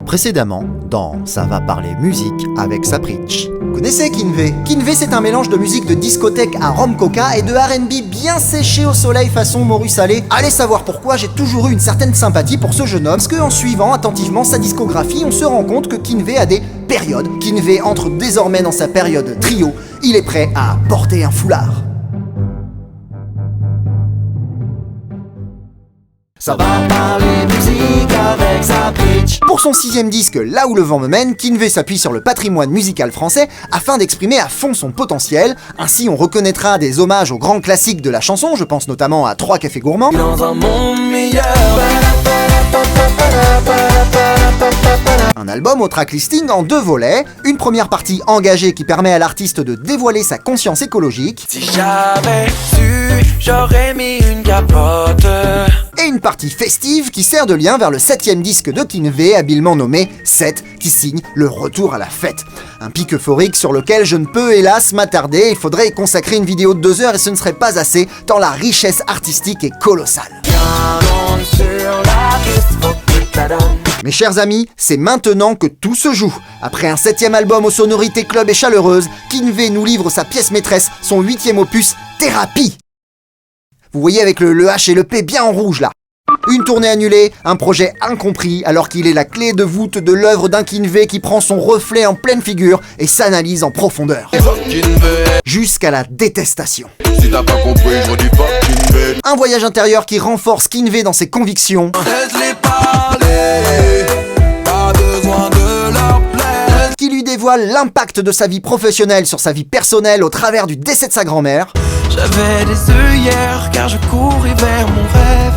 Précédemment, dans Ça va parler musique avec Sapritch. Vous connaissez Kinvé? Kinvé, c'est un mélange de musique de discothèque à rhum coca et de R&B bien séché au soleil façon morue salée. Allez savoir pourquoi j'ai toujours eu une certaine sympathie pour ce jeune homme, parce qu'en suivant attentivement sa discographie, on se rend compte que Kinvé a des périodes. Kinvé entre désormais dans sa période trio. Il est prêt à porter un foulard. Ça va parler musique avec Sapritch. Pour son 6e disque, Là où le vent me mène, Kinvé s'appuie sur le patrimoine musical français afin d'exprimer à fond son potentiel. Ainsi, on reconnaîtra des hommages aux grands classiques de la chanson, je pense notamment à 3 cafés gourmands. Dans un monde meilleur. Un album au tracklisting en 2 volets, une première partie engagée qui permet à l'artiste de dévoiler sa conscience écologique. Si j'avais su, j'aurais mis une capote. Et une partie festive qui sert de lien vers le 7e disque de Kinvé, habilement nommé 7, qui signe le retour à la fête. Un pic euphorique sur lequel je ne peux hélas m'attarder, il faudrait y consacrer une vidéo de 2 heures et ce ne serait pas assez, tant la richesse artistique est colossale. Mes chers amis, c'est maintenant que tout se joue. Après un 7e album aux sonorités club et chaleureuses, Kinvé nous livre sa pièce maîtresse, son 8e opus, Thérapie. Vous voyez avec le H et le P bien en rouge là. Une tournée annulée, un projet incompris, alors qu'il est la clé de voûte de l'œuvre d'un Kinvé qui prend son reflet en pleine figure et s'analyse en profondeur. Jusqu'à la détestation. Si t'as pas compris, je redis pas Kinvé. Un voyage intérieur qui renforce Kinvé dans ses convictions. Laisse-les parler, pas besoin de leur plaire. Qui lui dévoile l'impact de sa vie professionnelle sur sa vie personnelle au travers du décès de sa grand-mère. J'avais des œillères car je courais vers mon rêve,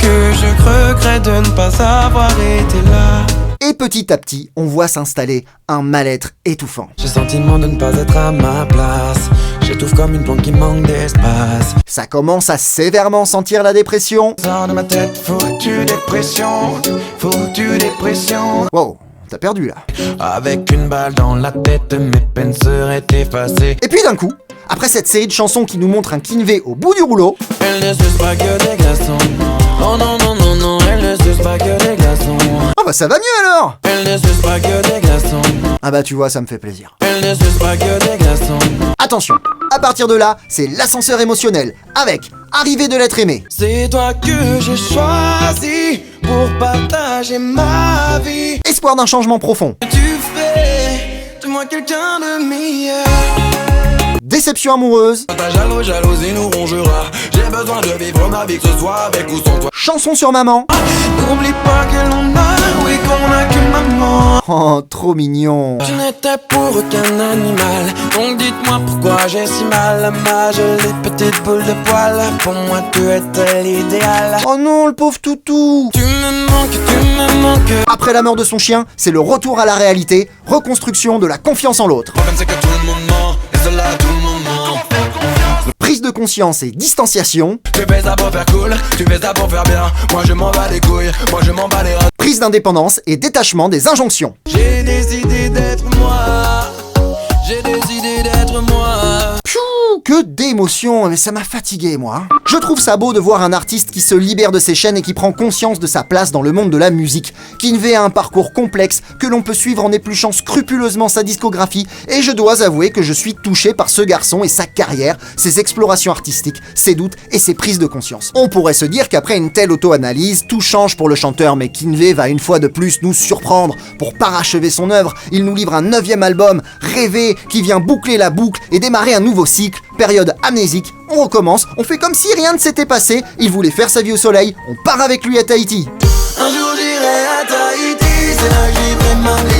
que je regrette de ne pas avoir été là. Et petit à petit, on voit s'installer un mal-être étouffant. J'ai le sentiment de ne pas être à ma place, j'étouffe comme une plante qui manque d'espace. Ça commence à sévèrement sentir la dépression. Sors de ma tête, foutue dépression, foutue dépression. Wow, t'as perdu là. Avec une balle dans la tête, mes peines seraient effacées. Et puis d'un coup, après cette série de chansons qui nous montre un Kinvé au bout du rouleau, elle ne suce pas que des glaçons. Oh non, non, non, non, elle ne suce pas que des glaçons. Oh bah ça va mieux alors. Elle ne suce pas que des glaçons. Ah bah tu vois, ça me fait plaisir. Elle ne suce pas que des glaçons. Attention, à partir de là, c'est l'ascenseur émotionnel, avec Arrivée de l'être aimé. C'est toi que j'ai choisi pour partager ma vie. Espoir d'un changement profond. Tu fais de moi quelqu'un de meilleur. Déception amoureuse. Ta jalousie nous rongera. J'ai besoin de vivre ma vie, que ce soit avec ou sans toi. Chanson sur maman. N'oublie pas que l'on a, oui qu'on a qu'une maman. Oh, trop mignon. Je n'étais pour aucun animal, donc dites-moi pourquoi j'ai si mal. Ma jolie petite boule de poil, pour moi tu étais l'idéal. Oh non, le pauvre toutou. Tu me manques. Après la mort de son chien, c'est le retour à la réalité, reconstruction de la confiance en l'autre. Le problème c'est que tout le monde ment, et cela à tout moment. Prise de conscience et distanciation. Tu fais ça pour faire cool, tu fais ça pour faire bien. Moi je m'en bats les couilles, moi je m'en bats les rats. Prise d'indépendance et détachement des injonctions. J'ai décidé d'être moi. J'ai décidé d'être moi. Pfiou, que d'émotions, mais ça m'a fatigué moi. Je trouve ça beau de voir un artiste qui se libère de ses chaînes et qui prend conscience de sa place dans le monde de la musique. Kinvé a un parcours complexe que l'on peut suivre en épluchant scrupuleusement sa discographie et je dois avouer que je suis touché par ce garçon et sa carrière, ses explorations artistiques, ses doutes et ses prises de conscience. On pourrait se dire qu'après une telle auto-analyse, tout change pour le chanteur, mais Kinvé va une fois de plus nous surprendre. Pour parachever son œuvre, il nous livre un 9e album, Rêver, qui vient boucler la boucle et démarrer un nouveau cycle, période amnésique. On recommence, on fait comme si rien ne s'était passé, il voulait faire sa vie au soleil, on part avec lui à Tahiti. Un jour j'irai à Tahiti, c'est là que j'y ferai ma vie.